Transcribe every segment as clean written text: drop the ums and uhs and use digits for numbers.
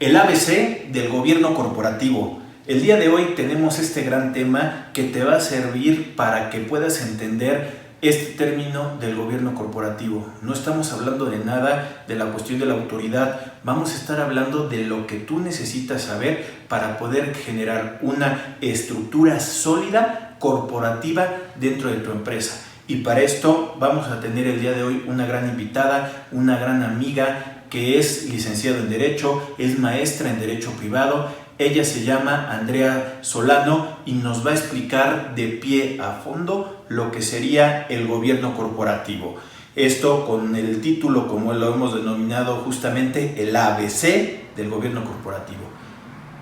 El ABC del gobierno corporativo. El día de hoy tenemos este gran tema que te va a servir para que puedas entender este término del gobierno corporativo. No estamos hablando de nada de la cuestión de la autoridad, vamos a estar hablando de lo que tú necesitas saber para poder generar una estructura sólida corporativa dentro de tu empresa. Y para esto vamos a tener el día de hoy una gran invitada, una gran amiga que es licenciada en Derecho, es maestra en Derecho Privado. Ella se llama Andrea Solano y nos va a explicar de pie a fondo lo que sería el gobierno corporativo. Esto con el título, como lo hemos denominado justamente, el ABC del gobierno corporativo.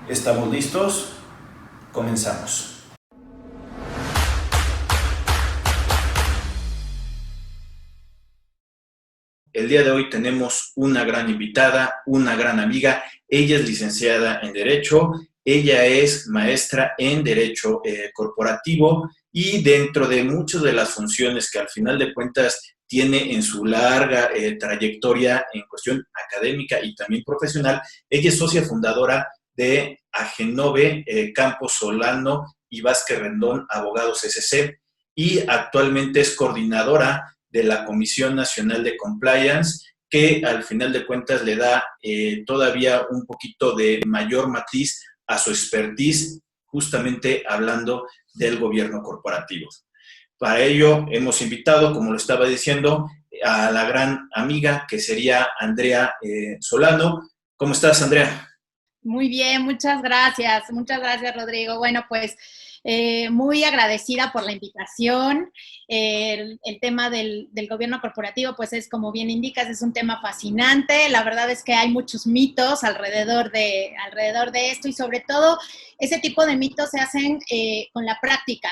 ¿Estamos listos? Comenzamos. El día de hoy tenemos una gran invitada, una gran amiga. Ella es licenciada en Derecho, ella es maestra en Derecho Corporativo y dentro de muchas de las funciones que al final de cuentas tiene en su larga trayectoria en cuestión académica y también profesional, ella es socia fundadora de Agenove Campos Solano y Vázquez Rendón Abogados SC y actualmente es coordinadora de la Comisión Nacional de Compliance, que al final de cuentas le da todavía un poquito de mayor matiz a su expertise, justamente hablando del gobierno corporativo. Para ello hemos invitado, como lo estaba diciendo, a la gran amiga que sería Andrea Solano. ¿Cómo estás, Andrea? Muy bien, muchas gracias, Rodrigo. Bueno, pues muy agradecida por la invitación. El tema del gobierno corporativo, pues es como bien indicas, es un tema fascinante. La verdad es que hay muchos mitos alrededor de esto y sobre todo ese tipo de mitos se hacen con la práctica.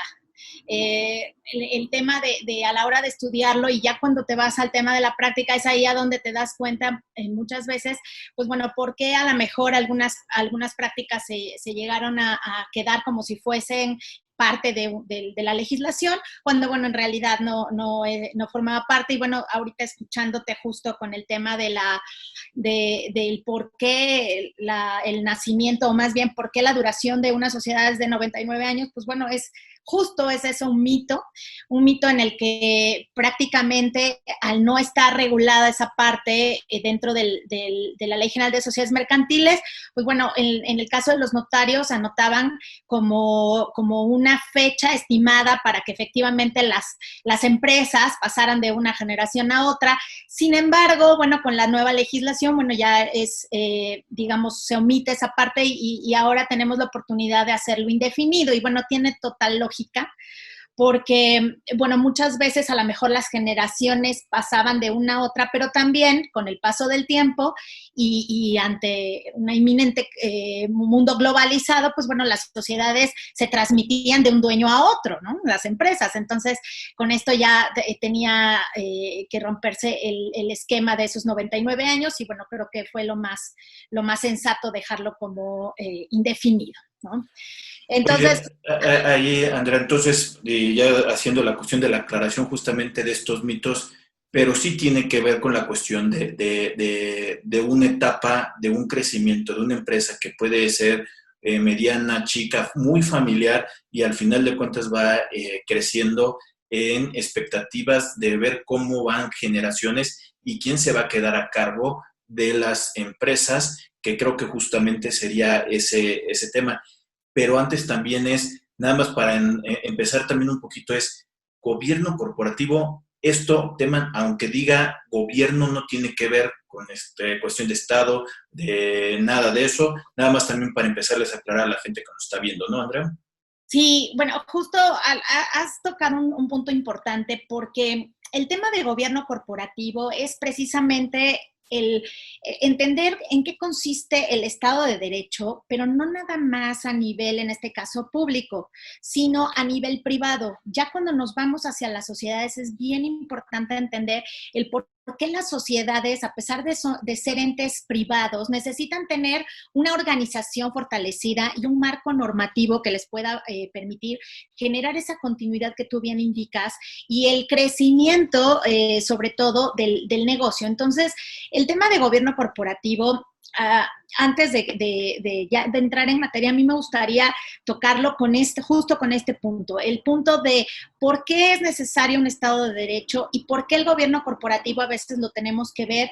El tema de a la hora de estudiarlo y ya cuando te vas al tema de la práctica es ahí a donde te das cuenta muchas veces, pues bueno, por qué a lo mejor algunas prácticas se llegaron a quedar como si fuesen parte de la legislación, cuando, bueno, en realidad no formaba parte. Y bueno, ahorita escuchándote justo con el tema del por qué el nacimiento, o más bien por qué la duración de una sociedad es de 99 años, pues bueno, justo es eso, un mito en el que prácticamente al no estar regulada esa parte dentro de la Ley General de Sociedades Mercantiles, pues bueno, en el caso de los notarios anotaban como una fecha estimada para que efectivamente las empresas pasaran de una generación a otra. Sin embargo, bueno, con la nueva legislación, bueno, ya digamos, se omite esa parte y ahora tenemos la oportunidad de hacerlo indefinido y bueno, tiene total lógica porque, bueno, muchas veces a lo mejor las generaciones pasaban de una a otra, pero también con el paso del tiempo y ante un inminente mundo globalizado, pues bueno, las sociedades se transmitían de un dueño a otro, ¿no? Las empresas. Entonces, con esto ya tenía que romperse el esquema de esos 99 años y bueno, creo que fue lo más sensato dejarlo como indefinido, ¿no? Entonces, Oye, ahí, Andrea, entonces, ya haciendo la cuestión de la aclaración justamente de estos mitos, pero sí tiene que ver con la cuestión de una etapa, de un crecimiento de una empresa que puede ser mediana, chica, muy familiar y al final de cuentas va creciendo en expectativas de ver cómo van generaciones y quién se va a quedar a cargo de las empresas, que creo que justamente sería ese tema. Pero antes también es, nada más para empezar también un poquito, es gobierno corporativo. Esto, tema, aunque diga gobierno, no tiene que ver con cuestión de Estado, de nada de eso, nada más también para empezarles a aclarar a la gente que nos está viendo, ¿no, Andrea? sí, bueno, justo has tocado un punto importante porque el tema del gobierno corporativo es precisamente el entender en qué consiste el Estado de Derecho, pero no nada más a nivel, en este caso, público, sino a nivel privado. Ya cuando nos vamos hacia las sociedades es bien importante entender el por qué las sociedades, a pesar de ser entes privados, necesitan tener una organización fortalecida y un marco normativo que les pueda permitir generar esa continuidad que tú bien indicas y el crecimiento, sobre todo, del negocio. Entonces, el tema de gobierno corporativo antes de entrar en materia, a mí me gustaría tocarlo justo con este punto, el punto de por qué es necesario un Estado de Derecho y por qué el gobierno corporativo a veces lo tenemos que ver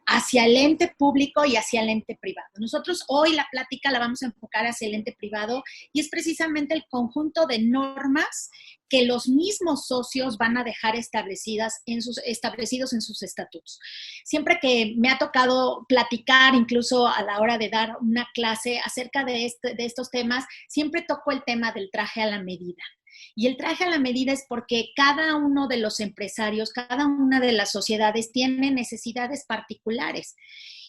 hacia el ente público y hacia el ente privado. Nosotros hoy la plática la vamos a enfocar hacia el ente privado y es precisamente el conjunto de normas que los mismos socios van a dejar establecidos en sus estatutos. Siempre que me ha tocado platicar, incluso a la hora de dar una clase acerca de estos temas, siempre toco el tema del traje a la medida. Y el traje a la medida es porque cada uno de los empresarios, cada una de las sociedades tiene necesidades particulares.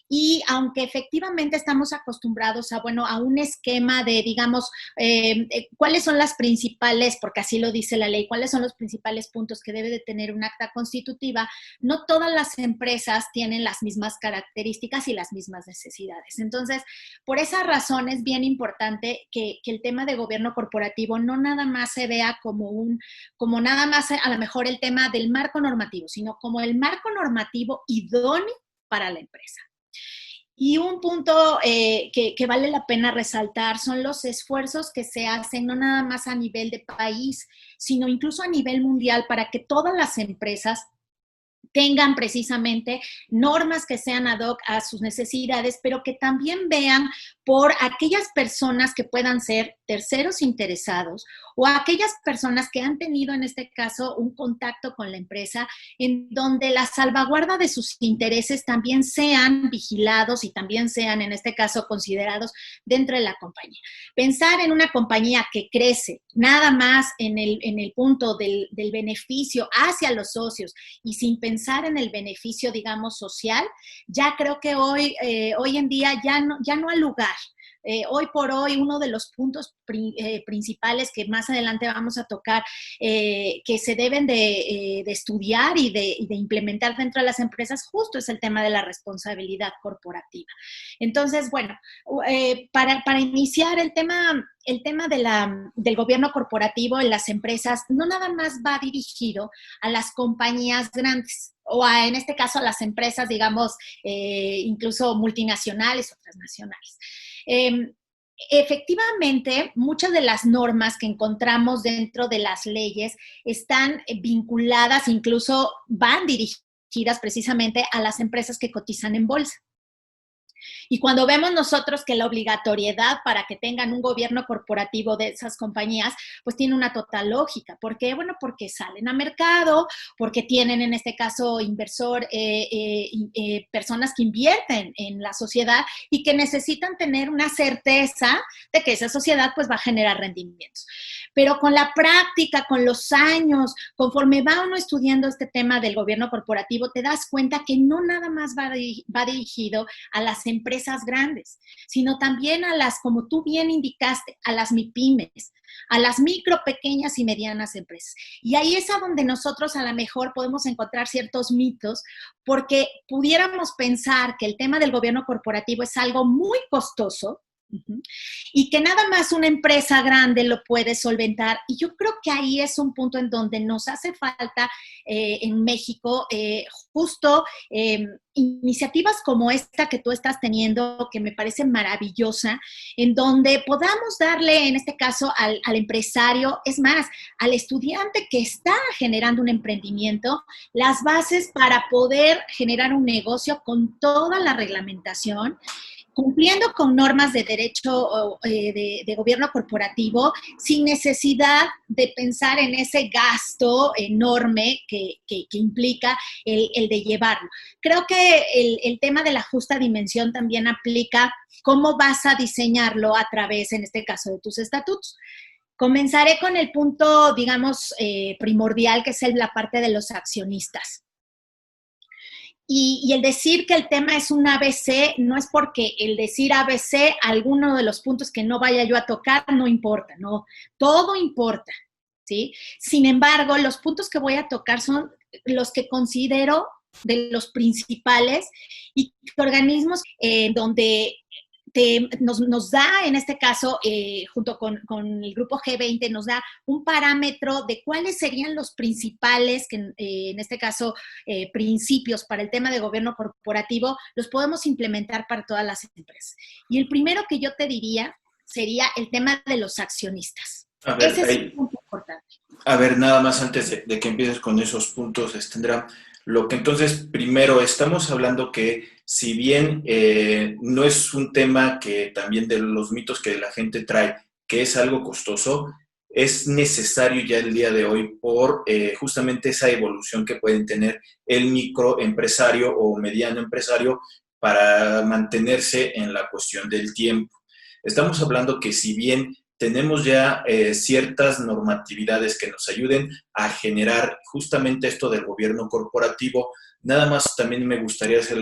Y aunque efectivamente estamos acostumbrados a un esquema de, digamos, cuáles son las principales, porque así lo dice la ley, cuáles son los principales puntos que debe de tener un acta constitutiva, no todas las empresas tienen las mismas características y las mismas necesidades. Entonces, por esa razón es bien importante que el tema de gobierno corporativo no nada más se vea como nada más a lo mejor el tema del marco normativo, sino como el marco normativo idóneo para la empresa. Y un punto que vale la pena resaltar son los esfuerzos que se hacen no nada más a nivel de país, sino incluso a nivel mundial para que todas las empresas tengan precisamente normas que sean ad hoc a sus necesidades, pero que también vean por aquellas personas que puedan ser terceros interesados o aquellas personas que han tenido en este caso un contacto con la empresa en donde la salvaguarda de sus intereses también sean vigilados y también sean en este caso considerados dentro de la compañía. Pensar en una compañía que crece nada más en el punto del beneficio hacia los socios y sin pensar en el beneficio, digamos, social, ya creo que hoy en día ya no hay lugar. Hoy por hoy, uno de los puntos principales que más adelante vamos a tocar, que se deben de estudiar y de implementar dentro de las empresas, justo es el tema de la responsabilidad corporativa. Entonces, bueno, para iniciar el tema del gobierno corporativo en las empresas, no nada más va dirigido a las compañías grandes, o en este caso a las empresas, digamos, incluso multinacionales o transnacionales. Efectivamente, muchas de las normas que encontramos dentro de las leyes están vinculadas, incluso van dirigidas precisamente a las empresas que cotizan en bolsa. Y cuando vemos nosotros que la obligatoriedad para que tengan un gobierno corporativo de esas compañías, pues tiene una total lógica. ¿Por qué? Bueno, porque salen a mercado, porque tienen en este caso personas que invierten en la sociedad y que necesitan tener una certeza de que esa sociedad pues va a generar rendimientos. Pero con la práctica, con los años, conforme va uno estudiando este tema del gobierno corporativo, te das cuenta que no nada más va dirigido a las empresas grandes, sino también a las, como tú bien indicaste, a las MIPYMES, a las micro, pequeñas y medianas empresas. Y ahí es a donde nosotros a lo mejor podemos encontrar ciertos mitos, porque pudiéramos pensar que el tema del gobierno corporativo es algo muy costoso, y que nada más una empresa grande lo puede solventar. Y yo creo que ahí es un punto en donde nos hace falta en México justo iniciativas como esta que tú estás teniendo, que me parece maravillosa, en donde podamos darle, en este caso, al empresario, es más, al estudiante que está generando un emprendimiento, las bases para poder generar un negocio con toda la reglamentación, cumpliendo con normas de derecho de gobierno corporativo, sin necesidad de pensar en ese gasto enorme que implica el de llevarlo. Creo que el tema de la justa dimensión también aplica cómo vas a diseñarlo a través, en este caso, de tus estatutos. Comenzaré con el punto, digamos, primordial, que es la parte de los accionistas. Y el decir que el tema es un ABC, no es porque el decir ABC, alguno de los puntos que no vaya yo a tocar, no importa, no, todo importa, ¿sí? Sin embargo, los puntos que voy a tocar son los que considero de los principales y organismos donde nos da, en este caso, junto con el grupo G20, nos da un parámetro de cuáles serían los principales, en este caso, principios para el tema de gobierno corporativo, los podemos implementar para todas las empresas. Y el primero que yo te diría sería el tema de los accionistas. A ver, Ese es un punto importante. a ver, nada más antes de que empieces con esos puntos, Estendra, lo que entonces primero estamos hablando que si bien no es un tema que también de los mitos que la gente trae, que es algo costoso, es necesario ya el día de hoy por justamente esa evolución que pueden tener el microempresario o mediano empresario para mantenerse en la cuestión del tiempo. Estamos hablando que si bien tenemos ya ciertas normatividades que nos ayuden a generar justamente esto del gobierno corporativo. Nada más también me gustaría hacer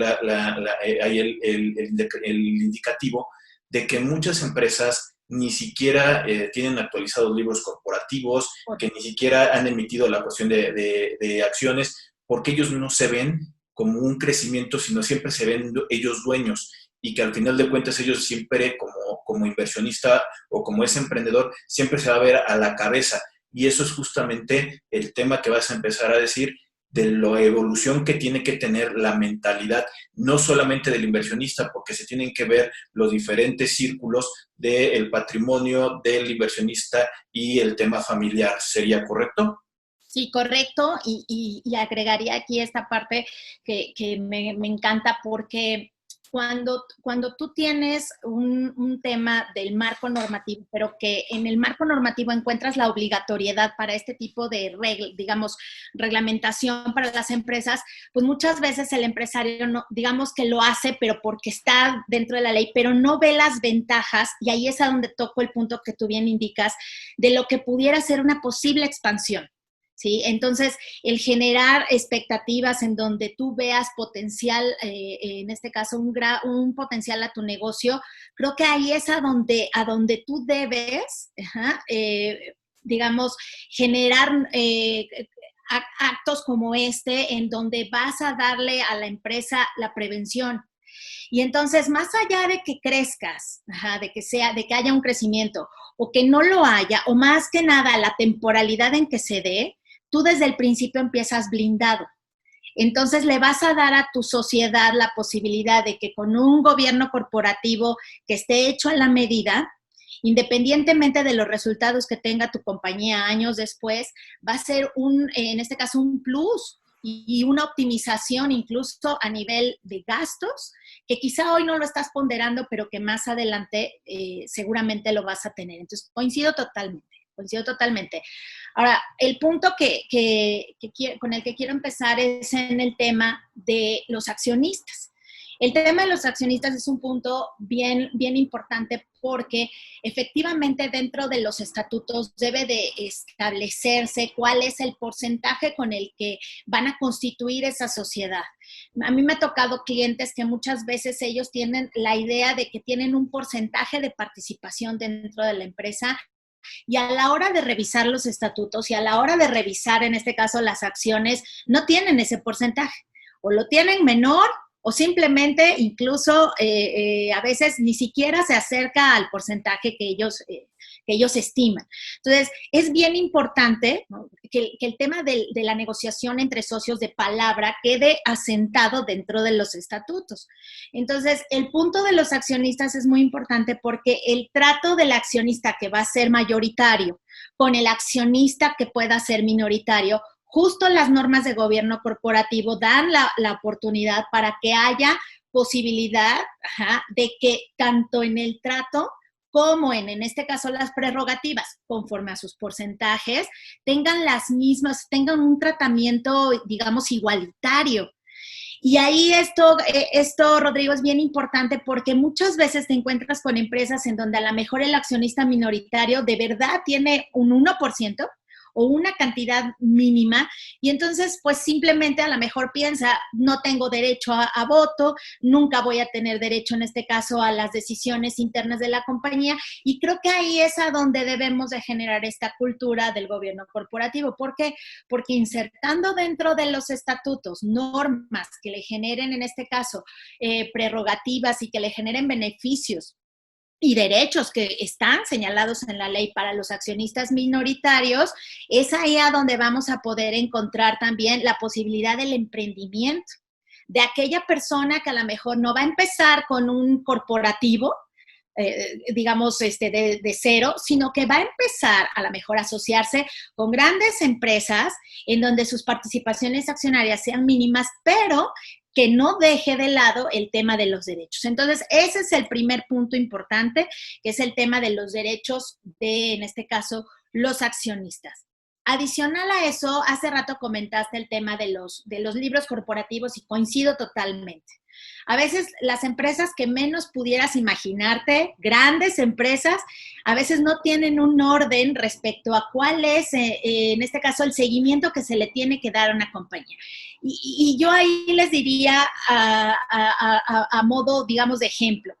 ahí el indicativo de que muchas empresas ni siquiera tienen actualizados libros corporativos, que ni siquiera han emitido la cuestión de acciones, porque ellos no se ven como un crecimiento, sino siempre se ven ellos dueños, y que al final de cuentas ellos siempre como inversionista o como ese emprendedor siempre se va a ver a la cabeza, y eso es justamente el tema que vas a empezar a decir de la evolución que tiene que tener la mentalidad, no solamente del inversionista, porque se tienen que ver los diferentes círculos del patrimonio del inversionista y el tema familiar. ¿Sería correcto? Sí, correcto, y agregaría aquí esta parte que me encanta, porque cuando tú tienes un tema del marco normativo, pero que en el marco normativo encuentras la obligatoriedad para este tipo de reglamentación para las empresas, pues muchas veces el empresario, no, digamos que lo hace, pero porque está dentro de la ley, pero no ve las ventajas, y ahí es a donde toco el punto que tú bien indicas, de lo que pudiera ser una posible expansión. ¿Sí? Entonces, el generar expectativas en donde tú veas potencial, en este caso, un potencial a tu negocio, creo que ahí es a donde tú debes, digamos, generar actos como este, en donde vas a darle a la empresa la prevención. Y entonces, más allá de que crezcas, de que haya un crecimiento, o que no lo haya, o más que nada la temporalidad en que se dé, tú desde el principio empiezas blindado. Entonces le vas a dar a tu sociedad la posibilidad de que con un gobierno corporativo que esté hecho a la medida, independientemente de los resultados que tenga tu compañía años después, va a ser en este caso, un plus y una optimización incluso a nivel de gastos, que quizá hoy no lo estás ponderando, pero que más adelante seguramente lo vas a tener. Entonces, coincido totalmente. Ahora, el punto con el que quiero empezar es en el tema de los accionistas. El tema de los accionistas es un punto bien, bien importante, porque efectivamente dentro de los estatutos debe de establecerse cuál es el porcentaje con el que van a constituir esa sociedad. A mí me ha tocado clientes que muchas veces ellos tienen la idea de que tienen un porcentaje de participación dentro de la empresa, y a la hora de revisar los estatutos y a la hora de revisar, en este caso, las acciones, no tienen ese porcentaje. O lo tienen menor, o simplemente incluso a veces ni siquiera se acerca al porcentaje que ellos estiman. Entonces, es bien importante, ¿no?, que el tema de la negociación entre socios de palabra quede asentado dentro de los estatutos. Entonces, el punto de los accionistas es muy importante, porque el trato del accionista que va a ser mayoritario con el accionista que pueda ser minoritario, justo las normas de gobierno corporativo dan la oportunidad para que haya posibilidad de que tanto en el trato como en este caso las prerrogativas, conforme a sus porcentajes, tengan las mismas, tengan un tratamiento, digamos, igualitario. Y ahí esto, Rodrigo, es bien importante, porque muchas veces te encuentras con empresas en donde a lo mejor el accionista minoritario de verdad tiene un 1% o una cantidad mínima, y entonces pues simplemente a lo mejor piensa, no tengo derecho a voto, nunca voy a tener derecho en este caso a las decisiones internas de la compañía, y creo que ahí es a donde debemos de generar esta cultura del gobierno corporativo. ¿Por qué? Porque insertando dentro de los estatutos normas que le generen, en este caso, prerrogativas y que le generen beneficios y derechos que están señalados en la ley para los accionistas minoritarios, es ahí a donde vamos a poder encontrar también la posibilidad del emprendimiento de aquella persona que a lo mejor no va a empezar con un corporativo, digamos, de cero, sino que va a empezar a lo mejor a asociarse con grandes empresas en donde sus participaciones accionarias sean mínimas, pero que no deje de lado el tema de los derechos. Entonces, ese es el primer punto importante, que es el tema de los derechos de, en este caso, los accionistas. Adicional a eso, hace rato comentaste el tema de los libros corporativos y coincido totalmente. A veces las empresas que menos pudieras imaginarte, grandes empresas, a veces no tienen un orden respecto a cuál es, en este caso, el seguimiento que se le tiene que dar a una compañía. Y yo ahí les diría a modo, digamos, de ejemplo.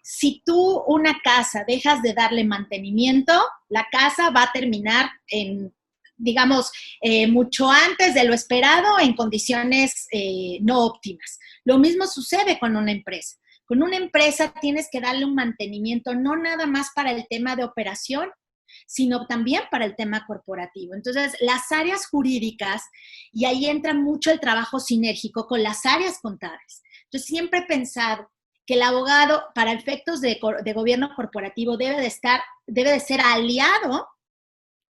Si tú una casa dejas de darle mantenimiento, la casa va a terminar en, digamos, mucho antes de lo esperado, en condiciones no óptimas. Lo mismo sucede con una empresa. Con una empresa tienes que darle un mantenimiento no nada más para el tema de operación, sino también para el tema corporativo. Entonces, las áreas jurídicas, y ahí entra mucho el trabajo sinérgico con las áreas contables. Yo siempre he pensado que el abogado, para efectos de gobierno corporativo, debe de ser aliado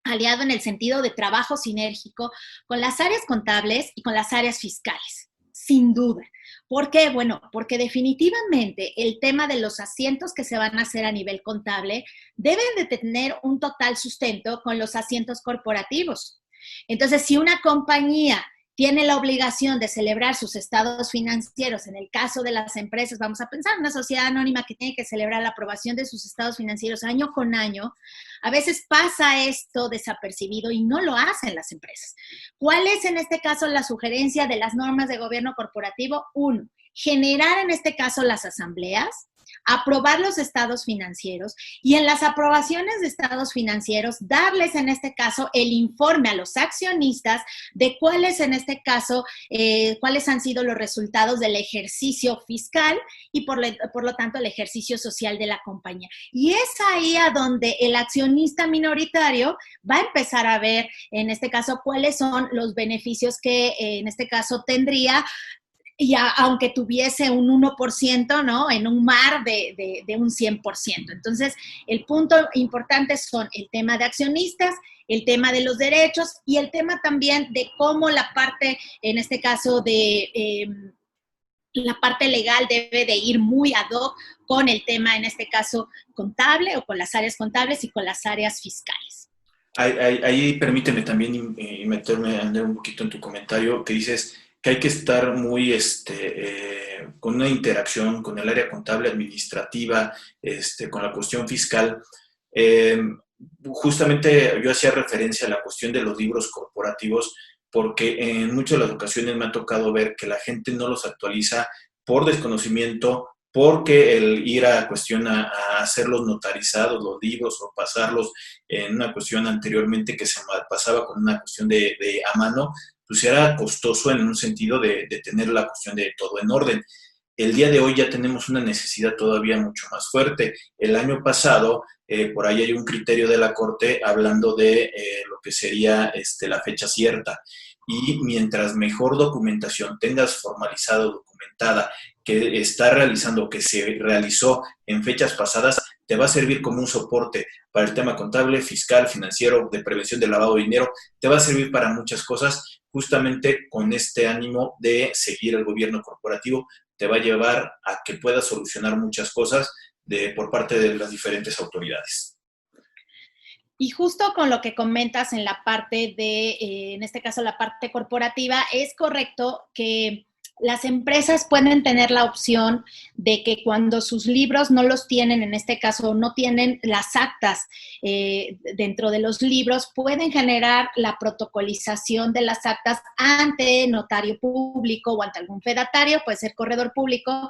en el sentido de trabajo sinérgico con las áreas contables y con las áreas fiscales, sin duda. ¿Por qué? Bueno, porque definitivamente el tema de los asientos que se van a hacer a nivel contable deben de tener un total sustento con los asientos corporativos. Entonces, si una compañía tiene la obligación de celebrar sus estados financieros, en el caso de las empresas, vamos a pensar en una sociedad anónima que tiene que celebrar la aprobación de sus estados financieros año con año, a veces pasa esto desapercibido y no lo hacen las empresas. ¿Cuál es en este caso la sugerencia de las normas de gobierno corporativo? Uno, generar en este caso las asambleas, aprobar los estados financieros y en las aprobaciones de estados financieros darles en este caso el informe a los accionistas de cuáles en este caso, cuáles han sido los resultados del ejercicio fiscal y por lo tanto el ejercicio social de la compañía. Y es ahí a donde el accionista minoritario va a empezar a ver en este caso cuáles son los beneficios que en este caso tendría, y aunque tuviese un 1%, ¿no? En un mar de un 100%. Entonces, el punto importante son el tema de accionistas, el tema de los derechos y el tema también de cómo la parte, en este caso de la parte legal debe de ir muy ad hoc con el tema, en este caso, contable o con las áreas contables y con las áreas fiscales. Ahí permíteme también meterme André, un poquito en tu comentario, que dices que hay que estar muy con una interacción con el área contable, administrativa, con la cuestión fiscal. Justamente yo hacía referencia a la cuestión de los libros corporativos, porque en muchas de las ocasiones me ha tocado ver que la gente no los actualiza por desconocimiento, porque el ir a cuestión a hacerlos notarizados, los libros, o pasarlos en una cuestión anteriormente que se pasaba con una cuestión de a mano, pues era costoso en un sentido de tener la cuestión de todo en orden. El día de hoy ya tenemos una necesidad todavía mucho más fuerte. El año pasado, por ahí hay un criterio de la Corte hablando de lo que sería la fecha cierta. Y mientras mejor documentación tengas formalizada, documentada, que está realizando, que se realizó en fechas pasadas, te va a servir como un soporte para el tema contable, fiscal, financiero, de prevención del lavado de dinero, te va a servir para muchas cosas, justamente con este ánimo de seguir el gobierno corporativo, te va a llevar a que puedas solucionar muchas cosas por parte de las diferentes autoridades. Y justo con lo que comentas en la parte de, en este caso, la parte corporativa, es correcto que las empresas pueden tener la opción de que cuando sus libros no los tienen, en este caso no tienen las actas dentro de los libros, pueden generar la protocolización de las actas ante notario público o ante algún fedatario, puede ser corredor público,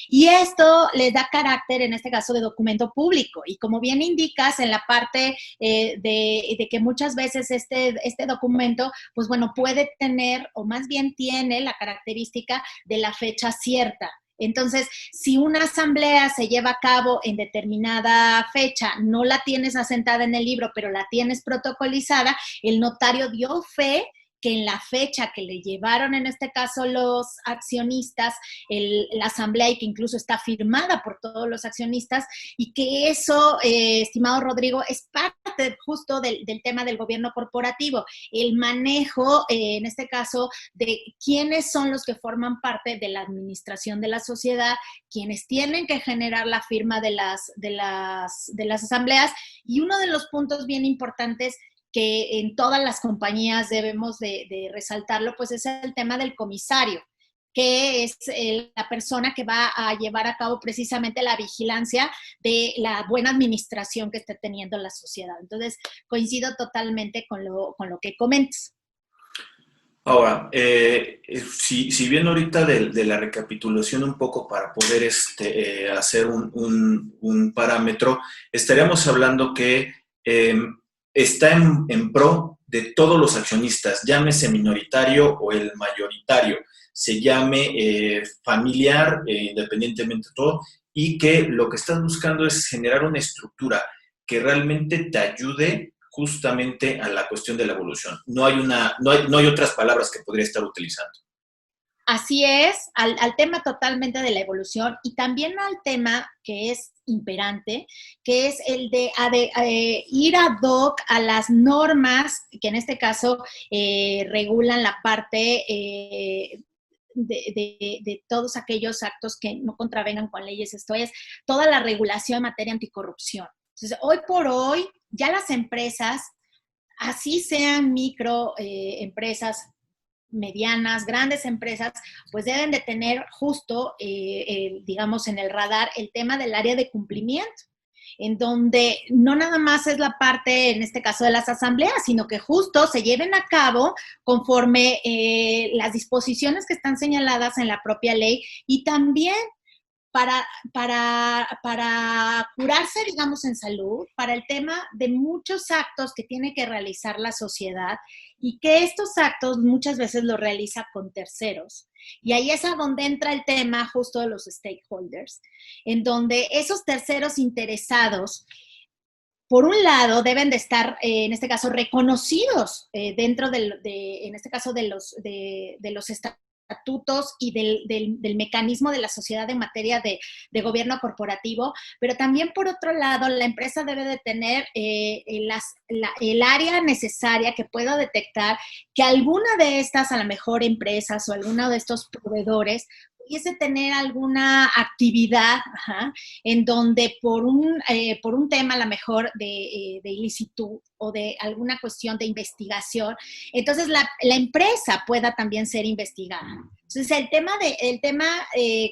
y esto les da carácter, en este caso, de documento público. Y como bien indicas, en la parte de que muchas veces este documento, pues bueno, puede tener, o más bien tiene la característica de la fecha cierta. Entonces, si una asamblea se lleva a cabo en determinada fecha, no la tienes asentada en el libro, pero la tienes protocolizada, el notario dio fe que en la fecha que le llevaron, en este caso, los accionistas, la asamblea, y que incluso está firmada por todos los accionistas, y que eso, estimado Rodrigo, es parte justo del tema del gobierno corporativo, el manejo, en este caso, de quiénes son los que forman parte de la administración de la sociedad, quienes tienen que generar la firma de las asambleas, y uno de los puntos bien importantes que en todas las compañías debemos de resaltarlo, pues es el tema del comisario, que es la persona que va a llevar a cabo precisamente la vigilancia de la buena administración que esté teniendo la sociedad. Entonces, coincido totalmente con lo que comentas. Ahora, si bien ahorita de la recapitulación un poco para poder hacer un parámetro, estaríamos hablando que está en pro de todos los accionistas, llámese minoritario o el mayoritario, se llame familiar, independientemente de todo, y que lo que estás buscando es generar una estructura que realmente te ayude justamente a la cuestión de la evolución. No hay otras palabras que podría estar utilizando. Así es, al tema totalmente de la evolución y también al tema que es imperante, que es el de ir ad hoc a las normas que en este caso regulan la parte de todos aquellos actos que no contravengan con leyes. Esto es toda la regulación en materia anticorrupción. Entonces, hoy por hoy, ya las empresas, así sean micro empresas, medianas, grandes empresas, pues deben de tener justo, digamos, en el radar el tema del área de cumplimiento, en donde no nada más es la parte, en este caso, de las asambleas, sino que justo se lleven a cabo conforme las disposiciones que están señaladas en la propia ley y también para curarse, digamos, en salud, para el tema de muchos actos que tiene que realizar la sociedad y que estos actos muchas veces los realiza con terceros. Y ahí es a donde entra el tema justo de los stakeholders, en donde esos terceros interesados, por un lado, deben de estar, en este caso, reconocidos dentro en este caso, de los estatutos y del mecanismo de la sociedad en materia de gobierno corporativo, pero también, por otro lado, la empresa debe de tener el área necesaria que pueda detectar que alguna de estas, a lo mejor, empresas o alguno de estos proveedores pudiese tener alguna actividad en donde por un tema a lo mejor de ilicitud o de alguna cuestión de investigación, entonces la empresa pueda también ser investigada. Entonces, el tema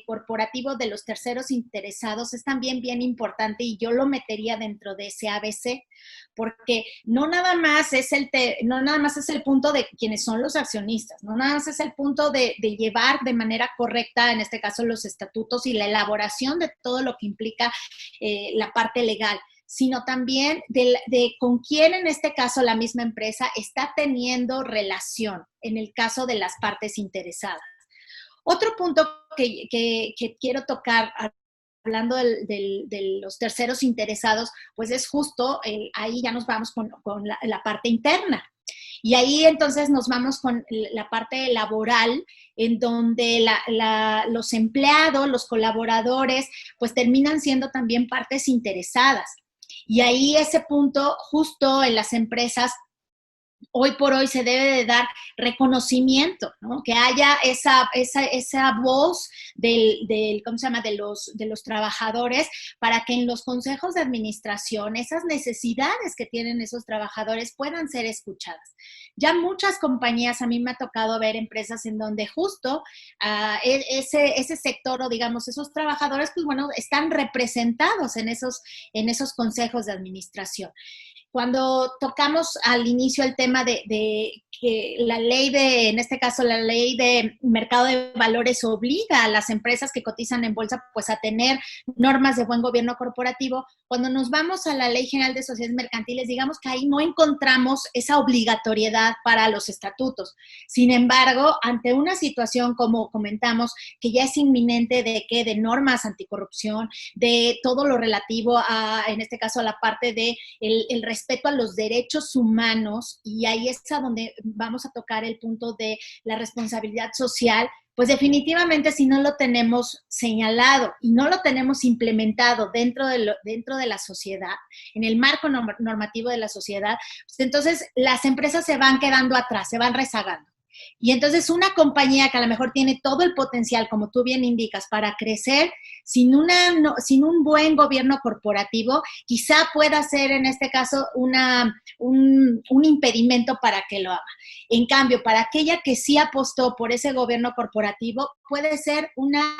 corporativo de los terceros interesados es también bien importante y yo lo metería dentro de ese ABC, porque no nada más es el punto de quienes son los accionistas, no nada más es el punto de llevar de manera correcta, en este caso, los estatutos y la elaboración de todo lo que implica la parte legal, sino también de con quién, en este caso, la misma empresa está teniendo relación en el caso de las partes interesadas. Otro punto que quiero tocar, hablando de los terceros interesados, pues es justo, ahí ya nos vamos con la parte interna. Y ahí entonces nos vamos con la parte laboral, en donde los empleados, los colaboradores, pues terminan siendo también partes interesadas. Y ahí ese punto, justo en las empresas, hoy por hoy se debe de dar reconocimiento, ¿no? Que haya esa voz ¿cómo se llama? de los trabajadores, para que en los consejos de administración esas necesidades que tienen esos trabajadores puedan ser escuchadas. Ya muchas compañías, a mí me ha tocado ver empresas en donde justo ese sector, o digamos esos trabajadores, pues bueno, están representados en esos consejos de administración. cuando tocamos al inicio el tema de que la ley en este caso, la ley de mercado de valores obliga a las empresas que cotizan en bolsa, pues a tener normas de buen gobierno corporativo. Cuando nos vamos a la Ley General de Sociedades Mercantiles, digamos que ahí no encontramos esa obligatoriedad para los estatutos. Sin embargo, ante una situación, como comentamos, que ya es inminente de normas anticorrupción, de todo lo relativo a, en este caso, a la parte de el respeto a los derechos humanos, y ahí es a donde vamos a tocar el punto de la responsabilidad social, pues definitivamente si no lo tenemos señalado y no lo tenemos implementado dentro de la sociedad, en el marco normativo de la sociedad, pues entonces las empresas se van quedando atrás, se van rezagando. Y entonces una compañía que a lo mejor tiene todo el potencial, como tú bien indicas, para crecer, sin un buen gobierno corporativo, quizá pueda ser en este caso un impedimento para que lo haga. En cambio, para aquella que sí apostó por ese gobierno corporativo, puede ser una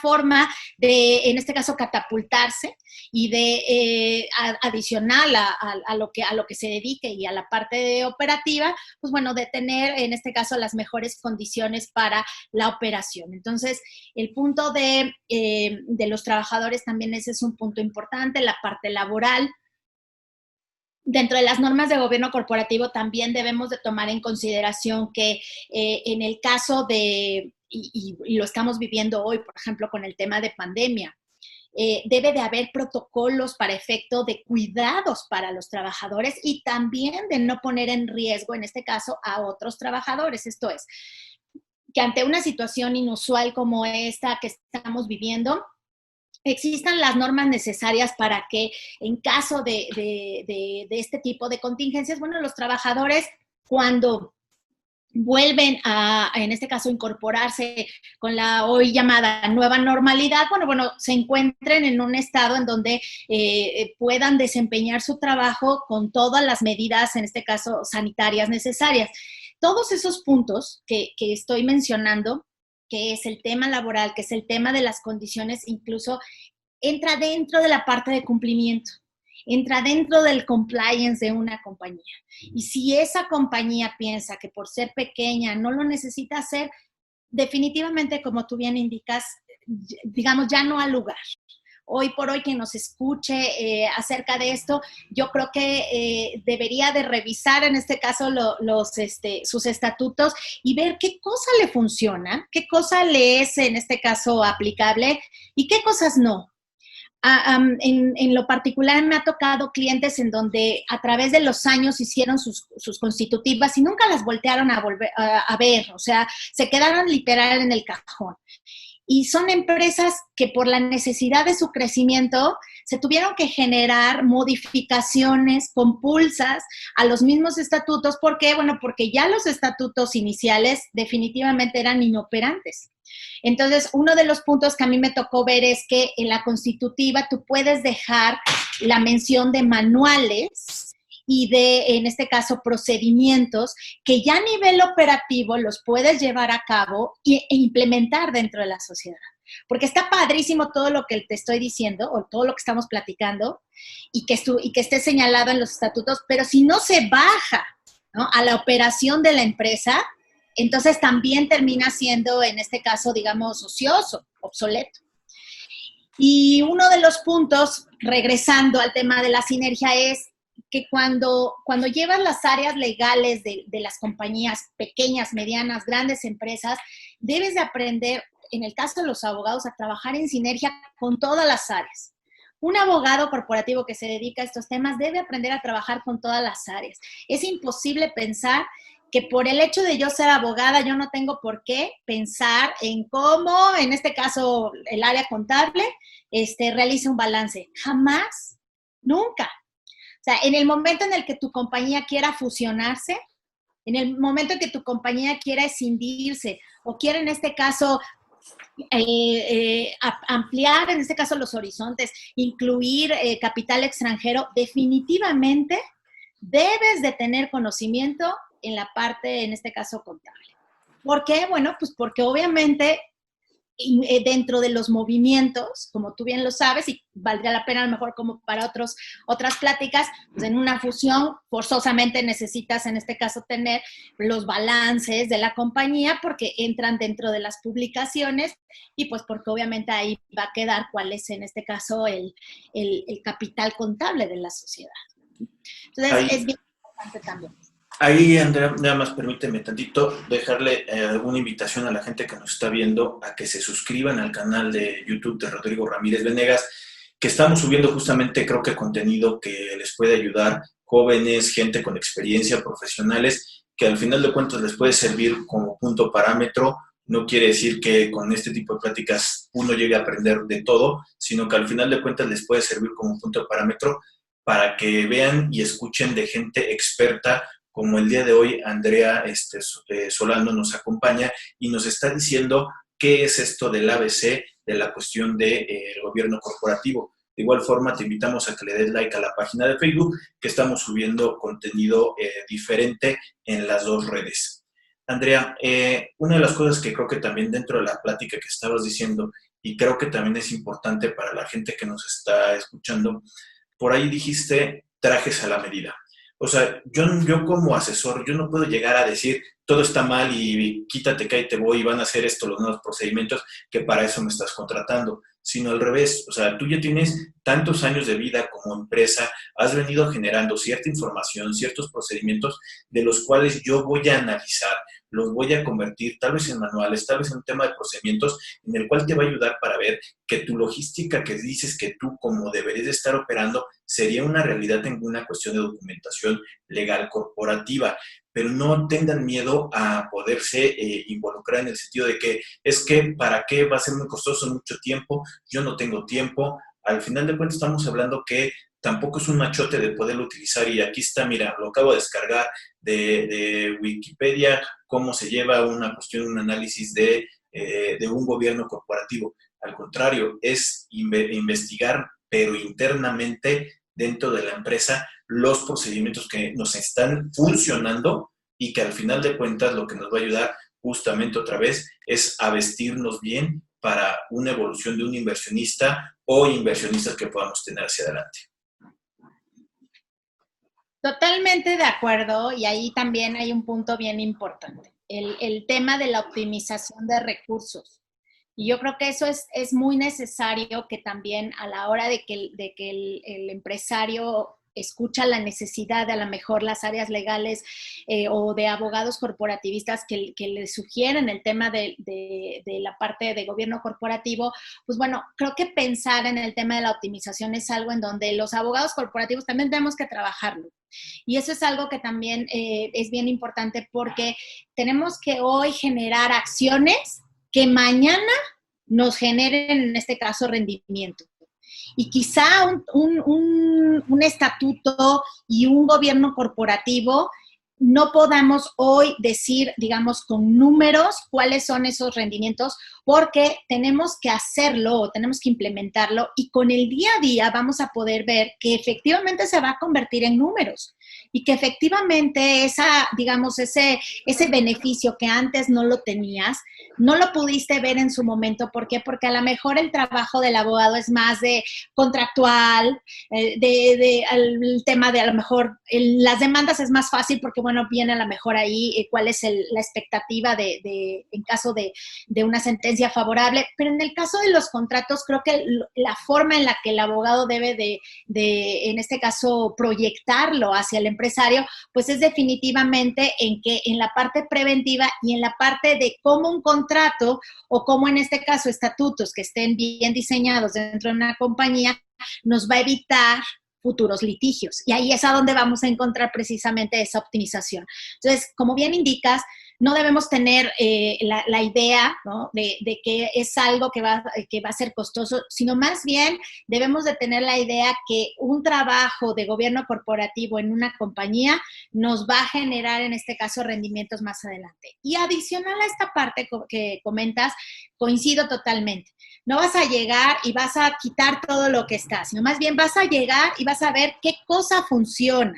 forma de, en este caso, catapultarse y de adicional a lo que se dedique y a la parte de operativa, pues bueno, de tener en este caso las mejores condiciones para la operación. Entonces, el punto de los trabajadores también ese es un punto importante, la parte laboral. Dentro de las normas de gobierno corporativo también debemos de tomar en consideración que en el caso de, y lo estamos viviendo hoy, por ejemplo, con el tema de pandemia, debe de haber protocolos para efecto de cuidados para los trabajadores y también de no poner en riesgo, en este caso, a otros trabajadores. Esto es, que ante una situación inusual como esta que estamos viviendo, existan las normas necesarias para que en caso de este tipo de contingencias, bueno, los trabajadores cuando vuelven a, en este caso, incorporarse con la hoy llamada nueva normalidad, bueno, se encuentren en un estado en donde puedan desempeñar su trabajo con todas las medidas, en este caso, sanitarias necesarias. Todos esos puntos que estoy mencionando, que es el tema laboral, que es el tema de las condiciones, incluso entra dentro de la parte de cumplimiento, entra dentro del compliance de una compañía. Y si esa compañía piensa que por ser pequeña no lo necesita hacer, definitivamente, como tú bien indicas, digamos, ya no al lugar. Hoy por hoy, quien nos escuche acerca de esto, yo creo que debería de revisar en este caso sus estatutos y ver qué cosa le funciona, qué cosa le es en este caso aplicable y qué cosas no. En lo particular me ha tocado clientes en donde a través de los años hicieron sus constitutivas y nunca las voltearon a ver, o sea, se quedaron literal en el cajón. Y son empresas que por la necesidad de su crecimiento se tuvieron que generar modificaciones compulsas a los mismos estatutos. ¿Por qué? Bueno, porque ya los estatutos iniciales definitivamente eran inoperantes. Entonces, uno de los puntos que a mí me tocó ver es que en la constitutiva tú puedes dejar la mención de manuales y de, en este caso, procedimientos que ya a nivel operativo los puedes llevar a cabo e implementar dentro de la sociedad. Porque está padrísimo todo lo que te estoy diciendo o todo lo que estamos platicando y que esté señalado en los estatutos, pero si no se baja, ¿no?, a la operación de la empresa, entonces también termina siendo, en este caso, digamos, ocioso, obsoleto. Y uno de los puntos, regresando al tema de la sinergia, es que cuando llevas las áreas legales de las compañías pequeñas, medianas, grandes empresas, debes de aprender, en el caso de los abogados, a trabajar en sinergia con todas las áreas. Un abogado corporativo que se dedica a estos temas debe aprender a trabajar con todas las áreas. Es imposible pensar que por el hecho de yo ser abogada, yo no tengo por qué pensar en cómo, en este caso, el área contable realiza un balance. Jamás, nunca. O sea, en el momento en el que tu compañía quiera fusionarse, en el momento en que tu compañía quiera escindirse o quiera, en este caso, ampliar, en este caso, los horizontes, incluir capital extranjero, definitivamente debes de tener conocimiento en la parte, en este caso, contable. ¿Por qué? Bueno, pues porque obviamente dentro de los movimientos, como tú bien lo sabes, y valdría la pena a lo mejor como para otras pláticas, pues en una fusión forzosamente necesitas en este caso tener los balances de la compañía porque entran dentro de las publicaciones y pues porque obviamente ahí va a quedar cuál es en este caso el capital contable de la sociedad. Entonces Ahí, es bien importante también. ahí, Andrea, nada más permíteme tantito dejarle una invitación a la gente que nos está viendo a que se suscriban al canal de YouTube de Rodrigo Ramírez Venegas, que estamos subiendo justamente, creo que contenido que les puede ayudar, jóvenes, gente con experiencia, profesionales, que al final de cuentas les puede servir como punto parámetro. No quiere decir que con este tipo de pláticas uno llegue a aprender de todo, sino que al final de cuentas les puede servir como punto de parámetro para que vean y escuchen de gente experta, como el día de hoy Andrea Solano nos acompaña y nos está diciendo qué es esto del ABC, de la cuestión del gobierno corporativo. De igual forma, te invitamos a que le des like a la página de Facebook, que estamos subiendo contenido diferente en las dos redes. Andrea, una de las cosas que creo que también dentro de la plática que estabas diciendo, y creo que también es importante para la gente que nos está escuchando, por ahí dijiste trajes a la medida. O sea, yo como asesor, yo no puedo llegar a decir todo está mal y quítate que ahí te voy y van a hacer esto los nuevos procedimientos, que para eso me estás contratando, sino al revés. O sea, tú ya tienes tantos años de vida como empresa, has venido generando cierta información, ciertos procedimientos de los cuales yo voy a analizar, los voy a convertir tal vez en manuales, tal vez en un tema de procedimientos en el cual te va a ayudar para ver que tu logística que dices que tú como deberías de estar operando sería una realidad en una cuestión de documentación legal corporativa. Pero no tengan miedo a poderse involucrar en el sentido de que es que para qué va a ser muy costoso, mucho tiempo, yo no tengo tiempo. Al final de cuentas estamos hablando que tampoco es un machote de poderlo utilizar y aquí está, mira, lo acabo de descargar de Wikipedia, cómo se lleva una cuestión, un análisis de un gobierno corporativo. Al contrario, es investigar, pero internamente dentro de la empresa, los procedimientos que nos están funcionando y que al final de cuentas lo que nos va a ayudar justamente otra vez es a vestirnos bien para una evolución de un inversionista o inversionistas que podamos tener hacia adelante. Totalmente de acuerdo, y ahí también hay un punto bien importante, el tema de la optimización de recursos. Y yo creo que eso es muy necesario que también a la hora de que el empresario escucha la necesidad de a lo mejor las áreas legales o de abogados corporativistas que le sugieren el tema de la parte de gobierno corporativo, pues bueno, creo que pensar en el tema de la optimización es algo en donde los abogados corporativos también tenemos que trabajarlo. Y eso es algo que también es bien importante porque tenemos que hoy generar acciones que mañana nos generen, en este caso, rendimiento. Y quizá un estatuto y un gobierno corporativo no podamos hoy decir, digamos, con números cuáles son esos rendimientos, porque tenemos que hacerlo o tenemos que implementarlo y con el día a día vamos a poder ver que efectivamente se va a convertir en números y que efectivamente ese beneficio que antes no lo tenías, no lo pudiste ver en su momento. ¿Por qué? Porque a lo mejor el trabajo del abogado es más de contractual, el tema de a lo mejor las demandas es más fácil porque, bueno, viene a lo mejor ahí cuál es la expectativa en caso de una sentencia favorable. Pero en el caso de los contratos, creo que la forma en la que el abogado debe en este caso, proyectarlo hacia el empresario, pues es definitivamente en la parte preventiva y en la parte de cómo un contrato o cómo en este caso estatutos que estén bien diseñados dentro de una compañía nos va a evitar futuros litigios. Y ahí es a donde vamos a encontrar precisamente esa optimización. Entonces, como bien indicas, no debemos tener la idea, ¿no?, de que es algo que va a ser costoso, sino más bien debemos de tener la idea que un trabajo de gobierno corporativo en una compañía nos va a generar, en este caso, rendimientos más adelante. Y adicional a esta parte que comentas, coincido totalmente. No vas a llegar y vas a quitar todo lo que está, sino más bien vas a llegar y vas a ver qué cosa funciona.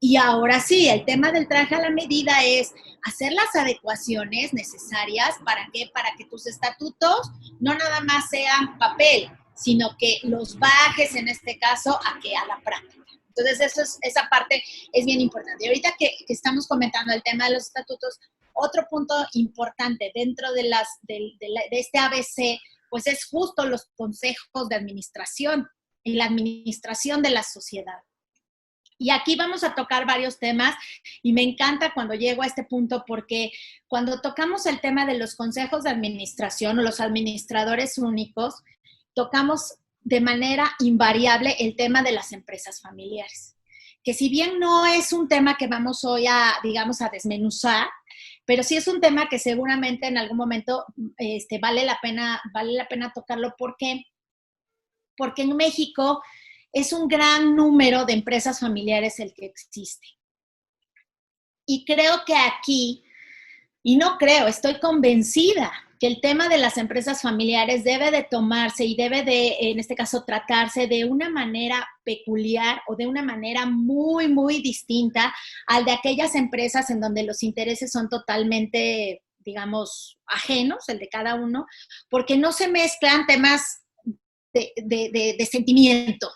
Y ahora sí, el tema del traje a la medida es hacer las adecuaciones necesarias. ¿Para qué? Para que tus estatutos no nada más sean papel, sino que los bajes, en este caso, a la práctica. Entonces, esa parte es bien importante. Y ahorita que estamos comentando el tema de los estatutos, otro punto importante dentro de este ABC, pues es justo los consejos de administración y la administración de la sociedad. Y aquí vamos a tocar varios temas y me encanta cuando llego a este punto porque cuando tocamos el tema de los consejos de administración o los administradores únicos, tocamos de manera invariable el tema de las empresas familiares. Que si bien no es un tema que vamos hoy a desmenuzar, pero sí es un tema que seguramente en algún momento vale la pena tocarlo. ¿Por qué? Porque en México es un gran número de empresas familiares el que existe. Y creo que aquí, estoy convencida que el tema de las empresas familiares debe de tomarse y debe de, en este caso, tratarse de una manera peculiar o de una manera muy, muy distinta al de aquellas empresas en donde los intereses son totalmente, digamos, ajenos, el de cada uno, porque no se mezclan temas de sentimiento,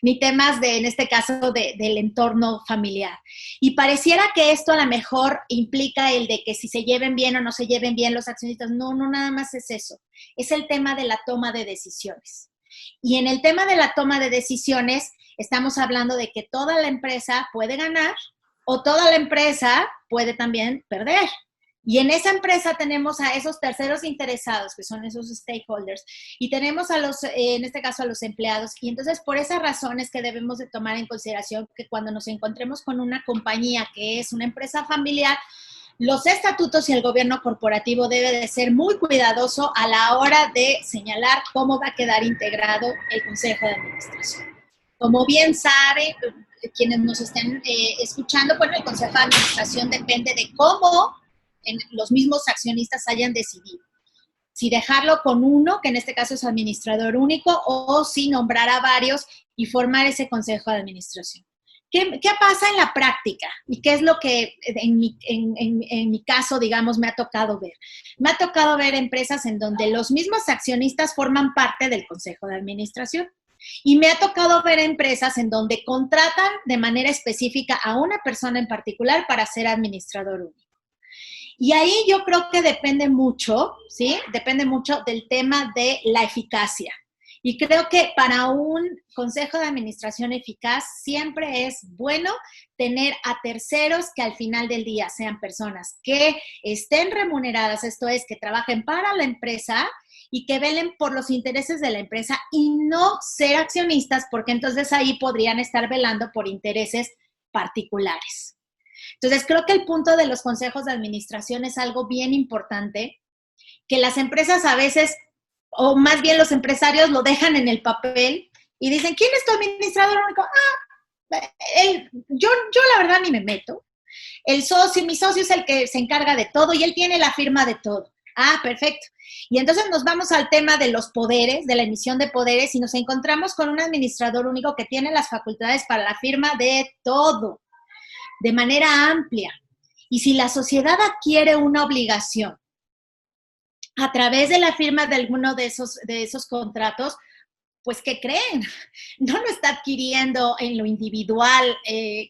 ni temas en este caso, del entorno familiar. Y pareciera que esto a lo mejor implica el de que si se lleven bien o no se lleven bien los accionistas. No, nada más es eso. Es el tema de la toma de decisiones. Y en el tema de la toma de decisiones, estamos hablando de que toda la empresa puede ganar o toda la empresa puede también perder. Y en esa empresa tenemos a esos terceros interesados, que son esos stakeholders, y tenemos en este caso, a los empleados. Y entonces, por esa razón es que debemos de tomar en consideración que cuando nos encontremos con una compañía que es una empresa familiar, los estatutos y el gobierno corporativo debe de ser muy cuidadoso a la hora de señalar cómo va a quedar integrado el Consejo de Administración. Como bien sabe, quienes nos estén escuchando, bueno, el Consejo de Administración depende de cómo los mismos accionistas hayan decidido. Si dejarlo con uno, que en este caso es administrador único, o si nombrar a varios y formar ese consejo de administración. ¿Qué pasa en la práctica? ¿Y qué es lo que en mi caso, digamos, me ha tocado ver? Me ha tocado ver empresas en donde los mismos accionistas forman parte del consejo de administración. Y me ha tocado ver empresas en donde contratan de manera específica a una persona en particular para ser administrador único. Y ahí yo creo que depende mucho, ¿sí? Depende mucho del tema de la eficacia. Y creo que para un consejo de administración eficaz siempre es bueno tener a terceros que al final del día sean personas que estén remuneradas, esto es, que trabajen para la empresa y que velen por los intereses de la empresa y no ser accionistas, porque entonces ahí podrían estar velando por intereses particulares. Entonces, creo que el punto de los consejos de administración es algo bien importante, que las empresas a veces, o más bien los empresarios, lo dejan en el papel y dicen, ¿quién es tu administrador único? Yo la verdad ni me meto. Mi socio es el que se encarga de todo y él tiene la firma de todo. Perfecto. Y entonces nos vamos al tema de los poderes, de la emisión de poderes, y nos encontramos con un administrador único que tiene las facultades para la firma de todo, de manera amplia. Y si la sociedad adquiere una obligación a través de la firma de alguno de esos contratos, pues, ¿qué creen? No lo está adquiriendo en lo individual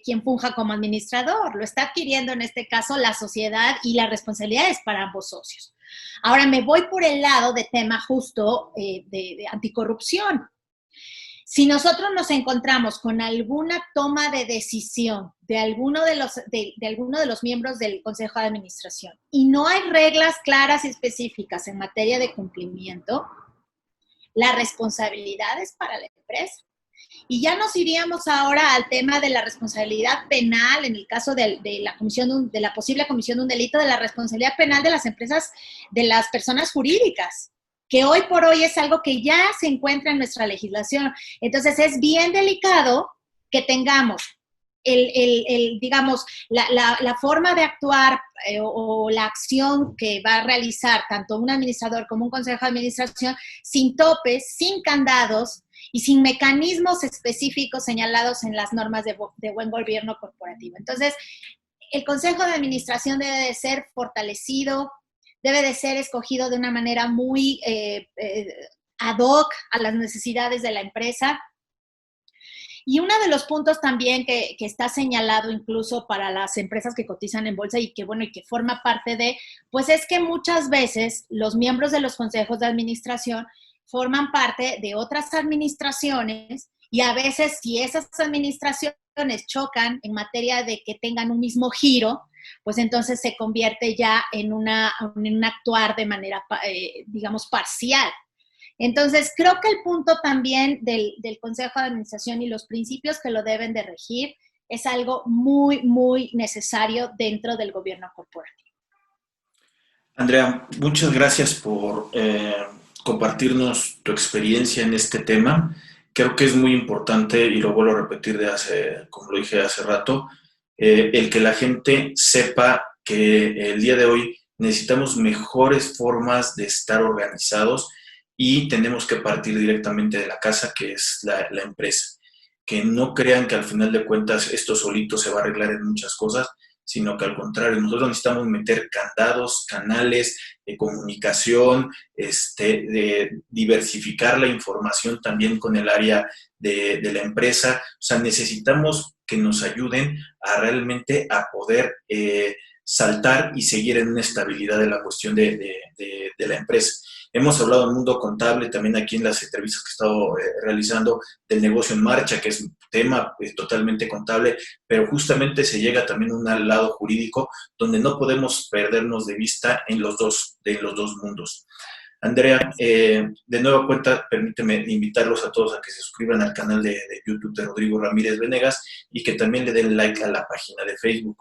quien funja como administrador, lo está adquiriendo en este caso la sociedad y la responsabilidad es para ambos socios. Ahora me voy por el lado de tema justo de anticorrupción. Si nosotros nos encontramos con alguna toma de decisión de alguno de los miembros del Consejo de Administración y no hay reglas claras y específicas en materia de cumplimiento, la responsabilidad es para la empresa. Y ya nos iríamos ahora al tema de la responsabilidad penal, en el caso de la posible comisión de un delito, de la responsabilidad penal de las empresas, de las personas jurídicas, que hoy por hoy es algo que ya se encuentra en nuestra legislación. Entonces, es bien delicado que tengamos digamos, la forma de actuar o la acción que va a realizar tanto un administrador como un consejo de administración sin topes, sin candados y sin mecanismos específicos señalados en las normas de buen gobierno corporativo. Entonces, el Consejo de Administración debe de ser fortalecido, debe de ser escogido de una manera muy ad hoc a las necesidades de la empresa. Y uno de los puntos también que está señalado incluso para las empresas que cotizan en bolsa y que, bueno, y que forma parte de, pues es que muchas veces los miembros de los consejos de administración forman parte de otras administraciones y a veces si esas administraciones chocan en materia de que tengan un mismo giro, pues entonces se convierte ya en un actuar de manera, digamos, parcial. Entonces, creo que el punto también del Consejo de Administración y los principios que lo deben de regir es algo muy, muy necesario dentro del gobierno corporativo. Andrea, muchas gracias por compartirnos tu experiencia en este tema. Creo que es muy importante, y lo vuelvo a repetir como lo dije hace rato, el que la gente sepa que el día de hoy necesitamos mejores formas de estar organizados y tenemos que partir directamente de la casa, que es la empresa. Que no crean que al final de cuentas esto solito se va a arreglar en muchas cosas, sino que al contrario, nosotros necesitamos meter candados, canales de comunicación, de diversificar la información también con el área de la empresa. O sea, necesitamos que nos ayuden a realmente a poder saltar y seguir en una estabilidad de la cuestión de la empresa. Hemos hablado del mundo contable también aquí en las entrevistas que he estado realizando del negocio en marcha, que es un tema totalmente contable, pero justamente se llega también a un lado jurídico donde no podemos perdernos de vista en los dos mundos. Andrea, de nueva cuenta, permíteme invitarlos a todos a que se suscriban al canal de YouTube de Rodrigo Ramírez Venegas y que también le den like a la página de Facebook.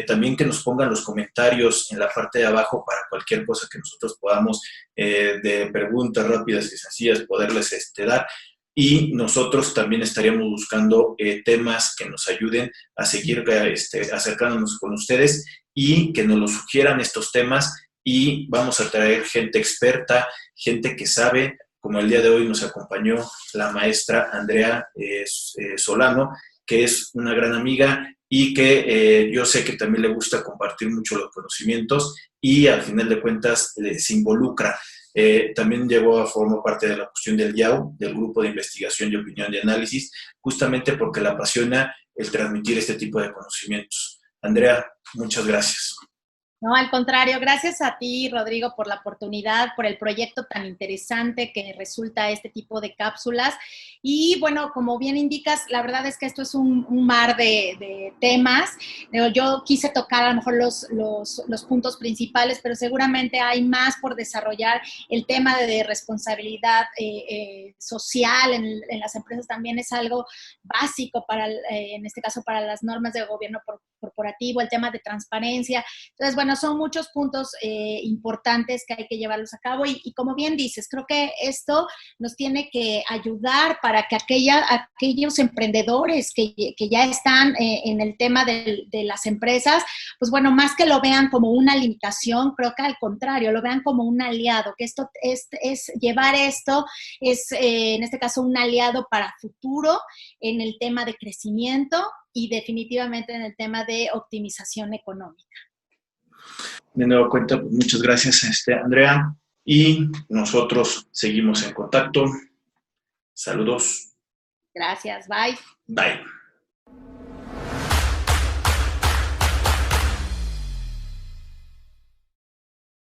También que nos pongan los comentarios en la parte de abajo para cualquier cosa que nosotros podamos de preguntas rápidas y sencillas poderles dar, y nosotros también estaríamos buscando temas que nos ayuden a seguir acercándonos con ustedes y que nos lo sugieran estos temas, y vamos a traer gente experta, gente que sabe, como el día de hoy nos acompañó la maestra Andrea Solano, que es una gran amiga y que yo sé que también le gusta compartir mucho los conocimientos y al final de cuentas se involucra. También llegó a formar parte de la cuestión del GIAU, del Grupo de Investigación y Opinión y Análisis, justamente porque le apasiona el transmitir este tipo de conocimientos. Andrea, muchas gracias. No, al contrario, gracias a ti, Rodrigo, por la oportunidad, por el proyecto tan interesante que resulta este tipo de cápsulas. Y bueno, como bien indicas, la verdad es que esto es un mar de temas. Yo quise tocar a lo mejor los puntos principales, pero seguramente hay más por desarrollar. El tema de responsabilidad social en las empresas también es algo básico para, en este caso, para las normas de gobierno corporativo, el tema de transparencia. Entonces, bueno, son muchos puntos importantes que hay que llevarlos a cabo y como bien dices, creo que esto nos tiene que ayudar para que aquellos emprendedores que ya están en el tema de las empresas, pues bueno, más que lo vean como una limitación, creo que al contrario, lo vean como un aliado, que esto es llevar esto, en este caso un aliado para futuro en el tema de crecimiento y definitivamente en el tema de optimización económica. De nuevo cuenta, pues muchas gracias, Andrea, y nosotros seguimos en contacto. Saludos. Gracias, bye. Bye.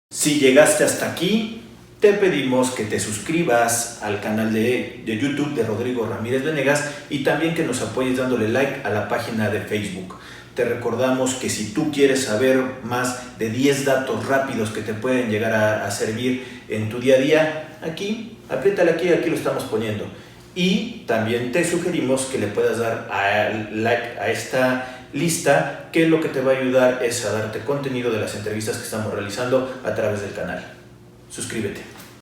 Si llegaste hasta aquí, te pedimos que te suscribas al canal de YouTube de Rodrigo Ramírez Venegas y también que nos apoyes dándole like a la página de Facebook. Te recordamos que si tú quieres saber más de 10 datos rápidos que te pueden llegar a servir en tu día a día, aquí, apriétale aquí lo estamos poniendo. Y también te sugerimos que le puedas dar like a esta lista, que lo que te va a ayudar es a darte contenido de las entrevistas que estamos realizando a través del canal. Suscríbete.